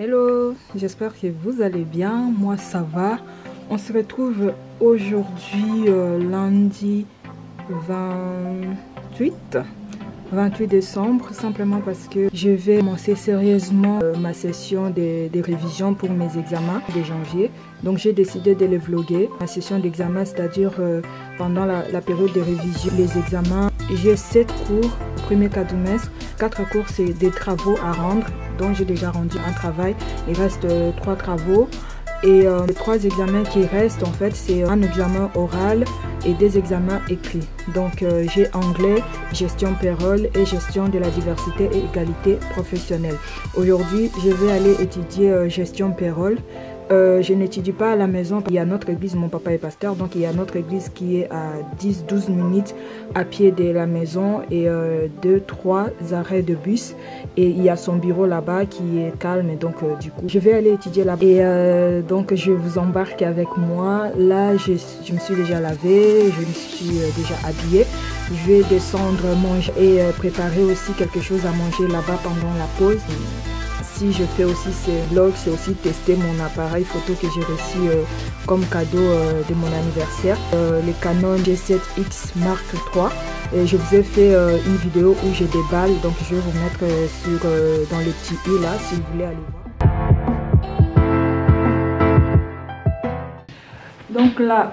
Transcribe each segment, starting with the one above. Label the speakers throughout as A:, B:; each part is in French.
A: Hello, j'espère que vous allez bien, moi ça va. On se retrouve aujourd'hui lundi 28 décembre, simplement parce que je vais commencer sérieusement ma session de révision pour mes examens de janvier. Donc j'ai décidé de les vlogger, ma session d'examen, c'est-à-dire pendant la période de révision, les examens. J'ai 7 cours au premier quadrimestre, 4 cours c'est des travaux à rendre, donc j'ai déjà rendu un travail, il reste 3 travaux. Et les 3 examens qui restent, en fait, c'est un examen oral et 2 examens écrits. Donc, j'ai anglais, gestion payroll et gestion de la diversité et égalité professionnelle. Aujourd'hui, je vais aller étudier gestion payroll. Je n'étudie pas à la maison. Il y a notre église, mon papa est pasteur, donc il y a notre église qui est à 10-12 minutes à pied de la maison et 2-3 arrêts de bus. Et il y a son bureau là-bas qui est calme, et donc du coup, je vais aller étudier là-bas. Et donc, je vous embarque avec moi. Là, je me suis déjà lavée, je me suis déjà habillée. Je vais descendre manger et préparer aussi quelque chose à manger là-bas pendant la pause. Si je fais aussi ces vlogs, c'est aussi tester mon appareil photo que j'ai reçu comme cadeau de mon anniversaire, le Canon G7X Mark III. Et je vous ai fait une vidéo où j'ai des balles, donc je vais vous mettre dans le petit i là si vous voulez aller voir. Donc là,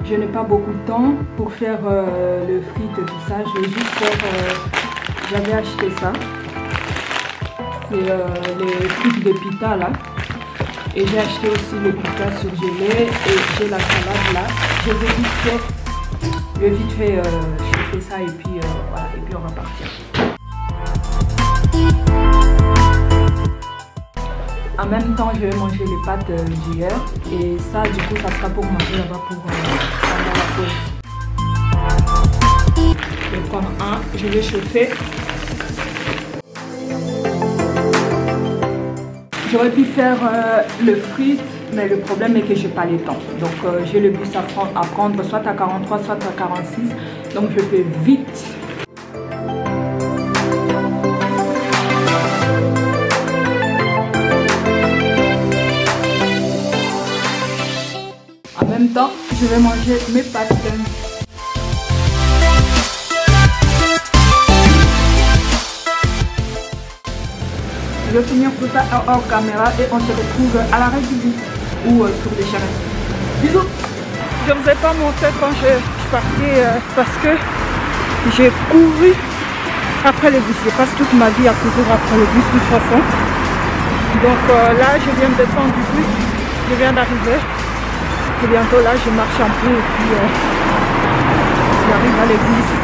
A: je n'ai pas beaucoup de temps pour faire le frit et tout ça. Je vais juste faire, j'avais acheté ça. C'est les trucs de pita là, et j'ai acheté aussi le pita surgelé et j'ai la salade là. Je vais vite fait, je fais ça et puis voilà, et puis on va partir. En même temps, je vais manger les pâtes d'hier et ça, du coup, ça sera pour manger là-bas pour pendant la pause. Je vais prendre un, je vais chauffer. J'aurais pu faire le frit, mais le problème est que je n'ai pas le temps. Donc j'ai le bus à prendre soit à 43, soit à 46. Donc je fais vite. En même temps, je vais manger mes pâtes. Je vais finir tout ça hors caméra et on se retrouve à l'arrêt du bus ou sur les charrettes. Bisous. Je ne vous ai pas montré quand je partais parce que j'ai couru après le bus. Je passe toute ma vie à courir après le bus de toute façon. Donc là, je viens de descendre du bus, je viens d'arriver. Et bientôt là, je marche un peu et puis j'arrive à l'église.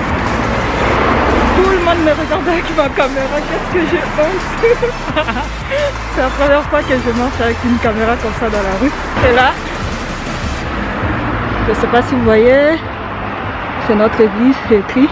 A: Tout le monde me regarde avec ma caméra, qu'est-ce que j'ai honte. C'est la première fois que je marche avec une caméra comme ça dans la rue. Et là, je ne sais pas si vous voyez, c'est notre église, c'est écrit.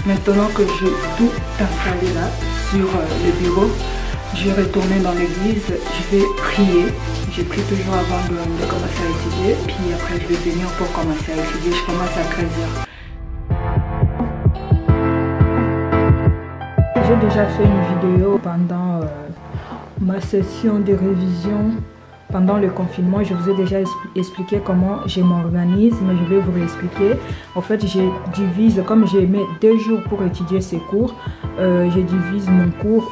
A: Maintenant que j'ai tout installé là sur le bureau, je vais retourner dans l'église, je vais prier. J'ai pris toujours avant de commencer à étudier, puis après je vais venir pour commencer à étudier. Je commence à 13h. J'ai déjà fait une vidéo pendant ma session de révision. Pendant le confinement, je vous ai déjà expliqué comment je m'organise, mais je vais vous réexpliquer. En fait, je divise, comme j'ai mis 2 jours pour étudier ces cours, je divise mon cours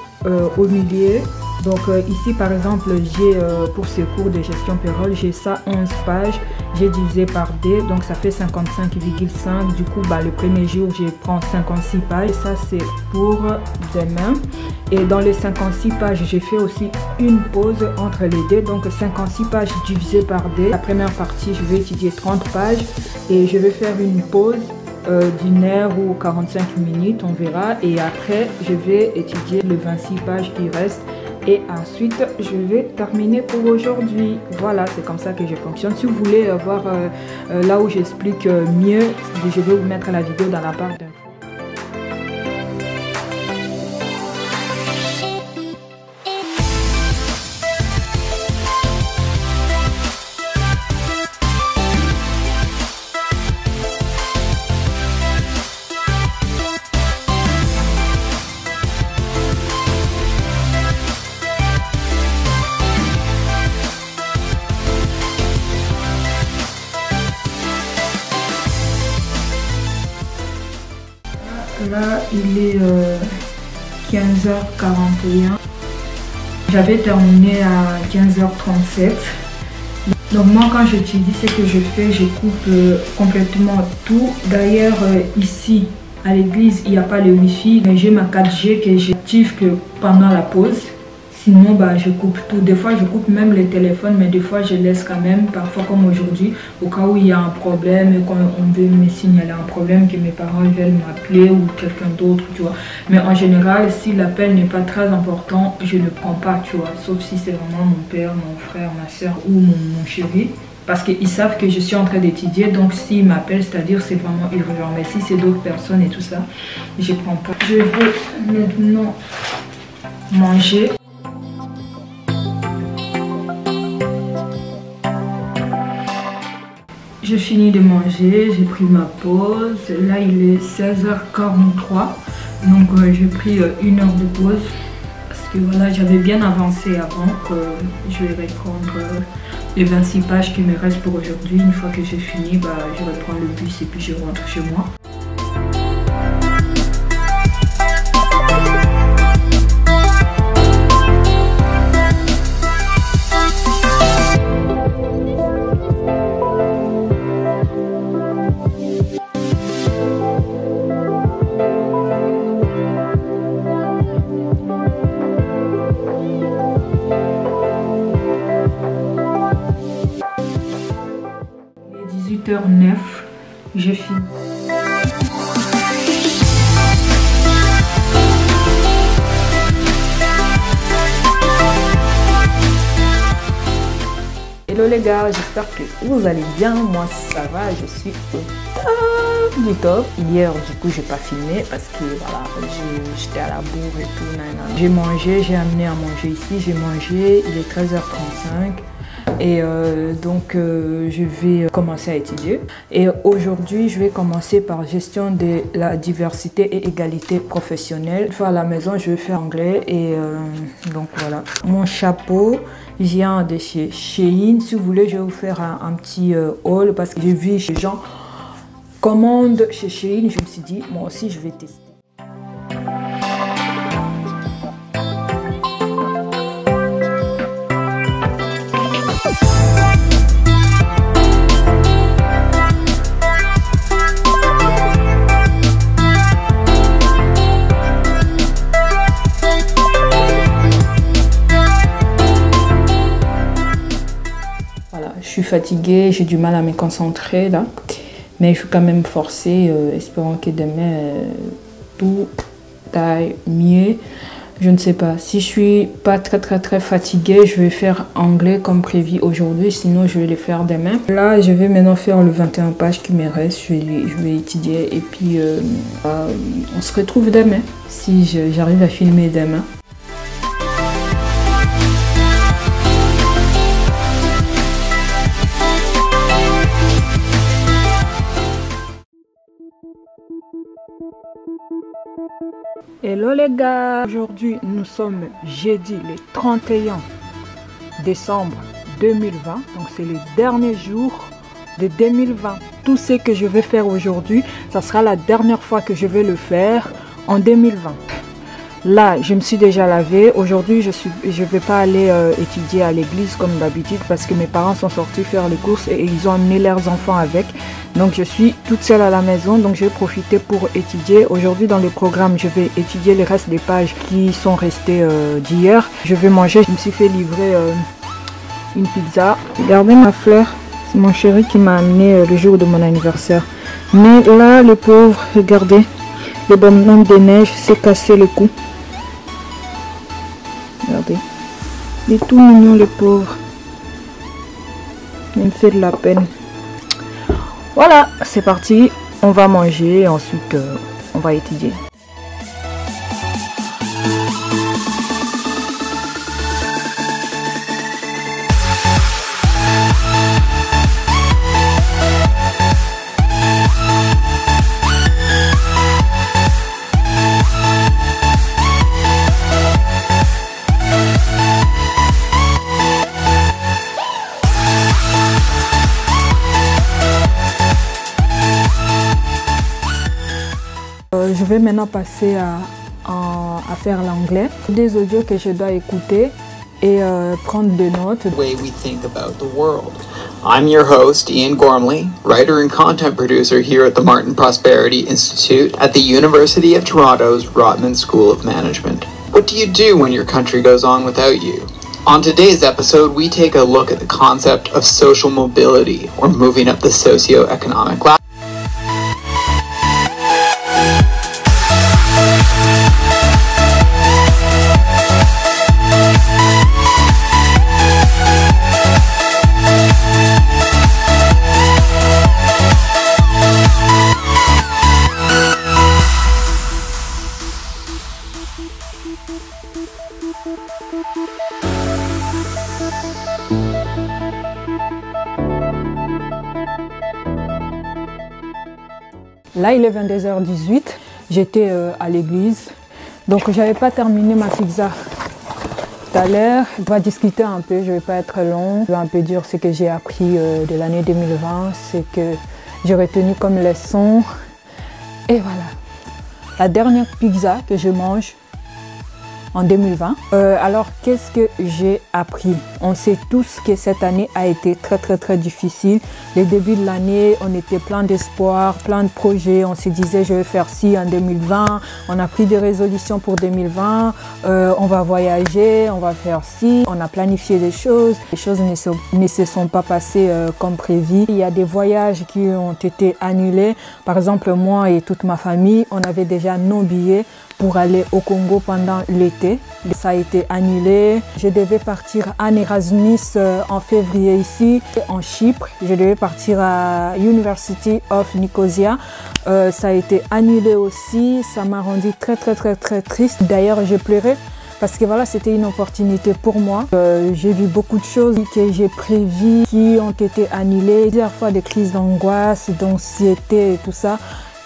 A: au milieu. Donc ici par exemple, j'ai pour ce cours de gestion payroll, j'ai ça 11 pages, j'ai divisé par D, donc ça fait 55,5. Du coup, le premier jour, je prends 56 pages. Et ça, c'est pour demain. Et dans les 56 pages, j'ai fait aussi une pause entre les deux. Donc 56 pages divisé par D. La première partie, je vais étudier 30 pages et je vais faire une pause d'une heure ou 45 minutes, on verra. Et après, je vais étudier les 26 pages qui restent. Et ensuite, je vais terminer pour aujourd'hui. Voilà, c'est comme ça que je fonctionne. Si vous voulez voir là où j'explique mieux, je vais vous mettre la vidéo dans la barre d'infos. Là, il est 15h41. J'avais terminé à 15h37. Donc moi, quand j'étudie, ce que je fais, je coupe complètement tout. D'ailleurs, ici, à l'église, il n'y a pas le wifi, mais j'ai ma 4G que j'active que pendant la pause. Sinon, je coupe tout. Des fois, je coupe même les téléphones, mais des fois, je laisse quand même, parfois comme aujourd'hui, au cas où il y a un problème, et quand on veut me signaler un problème, que mes parents veulent m'appeler ou quelqu'un d'autre, tu vois. Mais en général, si l'appel n'est pas très important, je ne prends pas, tu vois. Sauf si c'est vraiment mon père, mon frère, ma soeur ou mon chéri. Parce qu'ils savent que je suis en train d'étudier, donc s'ils m'appellent, c'est-à-dire c'est vraiment urgent. Mais si c'est d'autres personnes et tout ça, je ne prends pas. Je vais maintenant manger. J'ai fini de manger, j'ai pris ma pause. Là, il est 16h43. Donc, j'ai pris une heure de pause. Parce que voilà, j'avais bien avancé avant que je vais reprendre les 26 pages qui me restent pour aujourd'hui. Une fois que j'ai fini, je reprends le bus et puis je rentre chez moi. Il est 18h09, j'ai fini. Hello les gars, j'espère que vous allez bien. Moi ça va, je suis au top du top. Hier du coup j'ai pas filmé parce que voilà, j'étais à la bourre et tout. J'ai mangé, j'ai amené à manger ici, j'ai mangé, il est 13h35. Et donc je vais commencer à étudier. Et aujourd'hui je vais commencer par gestion de la diversité et égalité professionnelle. À la maison je vais faire anglais et donc voilà. Mon chapeau vient de chez Shein. Si vous voulez, je vais vous faire un petit haul parce que j'ai vu chez gens commandent chez Shein. Je me suis dit moi aussi je vais tester. Je suis fatiguée, j'ai du mal à me concentrer là, mais je suis quand même forcée, espérant que demain tout aille mieux. Je ne sais pas, si je suis pas très fatiguée, je vais faire anglais comme prévu aujourd'hui, sinon je vais les faire demain. Là, je vais maintenant faire le 21 pages qui me reste, je vais étudier et puis on se retrouve demain, si j'arrive à filmer demain. Hello les gars, aujourd'hui nous sommes jeudi le 31 décembre 2020, donc c'est le dernier jour de 2020. Tout ce que je vais faire aujourd'hui, ça sera la dernière fois que je vais le faire en 2020. Là, je me suis déjà lavée. Aujourd'hui, je vais pas aller étudier à l'église comme d'habitude parce que mes parents sont sortis faire les courses et ils ont amené leurs enfants avec. Donc, je suis toute seule à la maison. Donc, je vais profiter pour étudier. Aujourd'hui, dans le programme, je vais étudier le reste des pages qui sont restées d'hier. Je vais manger. Je me suis fait livrer une pizza. Regardez ma fleur. C'est mon chéri qui m'a amené le jour de mon anniversaire. Mais là, le pauvre, regardez. Le bonhomme de neige s'est cassé le cou. Regardez. Il est tout mignon, le pauvre. Il me fait de la peine. Voilà, c'est parti. On va manger et ensuite on va étudier. Je vais maintenant passer à faire l'anglais. Des audios que je dois écouter et prendre des notes.
B: The way we think about the world. I'm your host, Ian Gormley, writer and content producer here at the Martin Prosperity Institute at the University of Toronto's Rotman School of Management. What do you do when your country goes on without you? On today's episode, we take a look at the concept of social mobility, or moving up the socioeconomic ladder.
A: Là, il est 22h18. J'étais à l'église. Donc, j'avais pas terminé ma pizza tout à l'heure. On va discuter un peu. Je vais pas être long. Je vais un peu dire ce que j'ai appris de l'année 2020. Ce que j'ai retenu comme leçon. Et voilà. La dernière pizza que je mange en 2020. Alors, qu'est-ce que j'ai appris? On sait tous que cette année a été très difficile. Les débuts de l'année, on était plein d'espoir, plein de projets. On se disait, je vais faire ci en 2020. On a pris des résolutions pour 2020. On va voyager, on va faire ci. On a planifié des choses. Les choses ne se sont pas passées comme prévu. Il y a des voyages qui ont été annulés. Par exemple, moi et toute ma famille, on avait déjà nos billets pour aller au Congo pendant l'été. Ça a été annulé. Je devais partir en Erasmus en février ici, en Chypre. Je devais partir à University of Nicosia. Ça a été annulé aussi. Ça m'a rendu très triste. D'ailleurs, j'ai pleuré parce que voilà, c'était une opportunité pour moi. J'ai vu beaucoup de choses que j'ai prévues qui ont été annulées. Plusieurs fois des crises d'angoisse, d'anxiété et tout ça.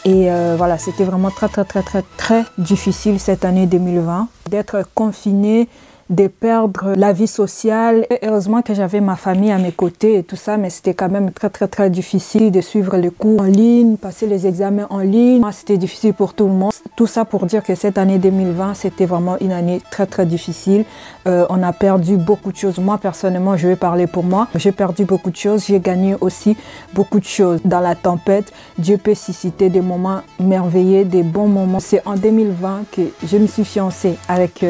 A: Et voilà, c'était vraiment très difficile cette année 2020. D'être confiné, de perdre la vie sociale. Et heureusement que j'avais ma famille à mes côtés et tout ça, mais c'était quand même très difficile de suivre les cours en ligne, passer les examens en ligne. C'était difficile pour tout le monde. Tout ça pour dire que cette année 2020, c'était vraiment une année très difficile. On a perdu beaucoup de choses. Moi, personnellement, je vais parler pour moi. J'ai perdu beaucoup de choses. J'ai gagné aussi beaucoup de choses. Dans la tempête, Dieu peut susciter des moments merveilleux, des bons moments. C'est en 2020 que je me suis fiancée avec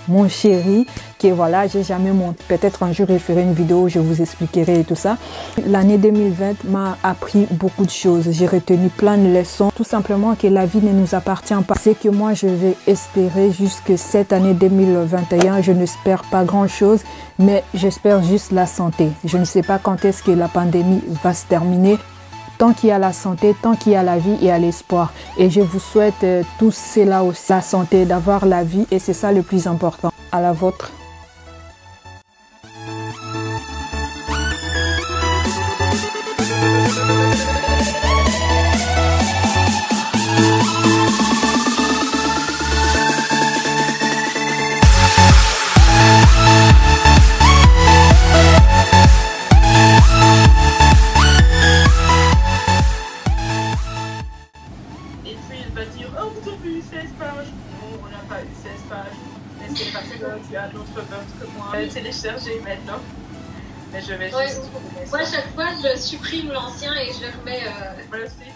A: mon chéri, qui voilà, j'ai jamais monté. Peut-être un jour je ferai une vidéo où je vous expliquerai et tout ça. L'année 2020 m'a appris beaucoup de choses. J'ai retenu plein de leçons. Tout simplement que la vie ne nous appartient pas. C'est que moi je vais espérer jusque cette année 2021. Je n'espère pas grand chose, mais j'espère juste la santé. Je ne sais pas quand est-ce que la pandémie va se terminer. Tant qu'il y a la santé, tant qu'il y a la vie, il y a l'espoir. Et je vous souhaite tous cela aussi, la santé, d'avoir la vie. Et c'est ça le plus important. À la vôtre.
C: va dire oh, vous avez eu 16 pages. Non, on n'a pas eu 16 pages. Mais c'est parce que tu as d'autres notes que moi. Télécharger maintenant. Mais je vais juste.
D: Moi, chaque fois, je supprime l'ancien et je le remets.
C: Moi aussi.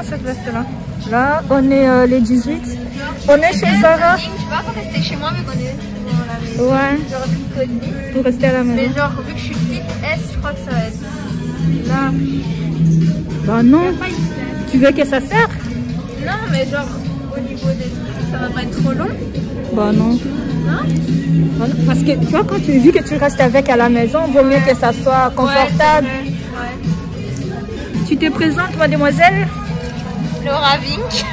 A: Cette veste là. Là, on est les 18. On est chez Zara.
D: Je vais pas rester chez moi vu qu'on est dans la maison.
A: Ouais.
D: Genre cosy.
A: Pour rester à la maison.
D: Mais genre, vu que je suis petite S, je crois que ça va être là.
A: Bah non. Tu veux que ça serre?
D: Non, mais genre, au niveau des trucs, ça va pas être trop long.
A: Bah non.
D: Non?
A: Parce que tu vois, quand tu vu que tu restes avec à la maison, vaut mieux que ça soit confortable.
D: Ouais.
A: Tu te présentes, mademoiselle?
D: Laura Vink.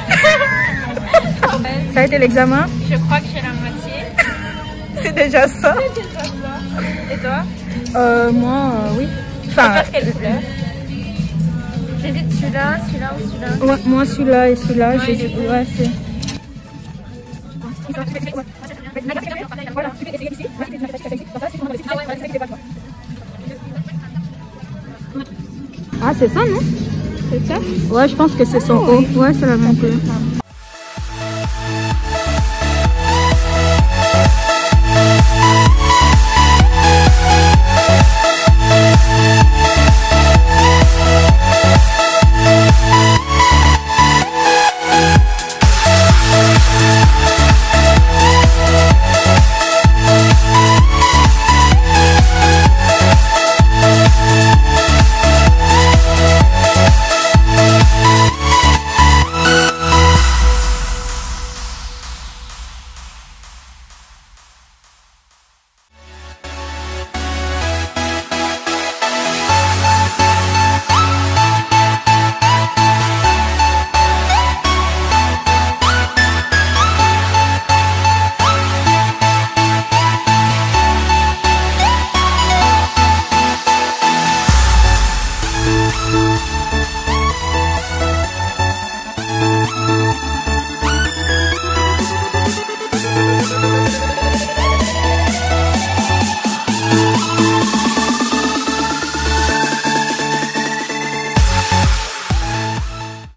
A: Ça a été l'examen?
D: Je crois que j'ai la moitié.
A: C'est déjà ça.
D: Et toi?
A: Moi, oui.
D: Tu
A: Enfin,
D: préfères quelle couleur? J'hésite celui-là, celui-là ou celui-là.
A: ouais, moi celui-là et celui-là,
D: Ouais,
A: j'hésite. Ouais, c'est. Ah, c'est ça, non? C'est ça? Ouais, je pense que c'est son haut. Ouais, c'est la même couleur.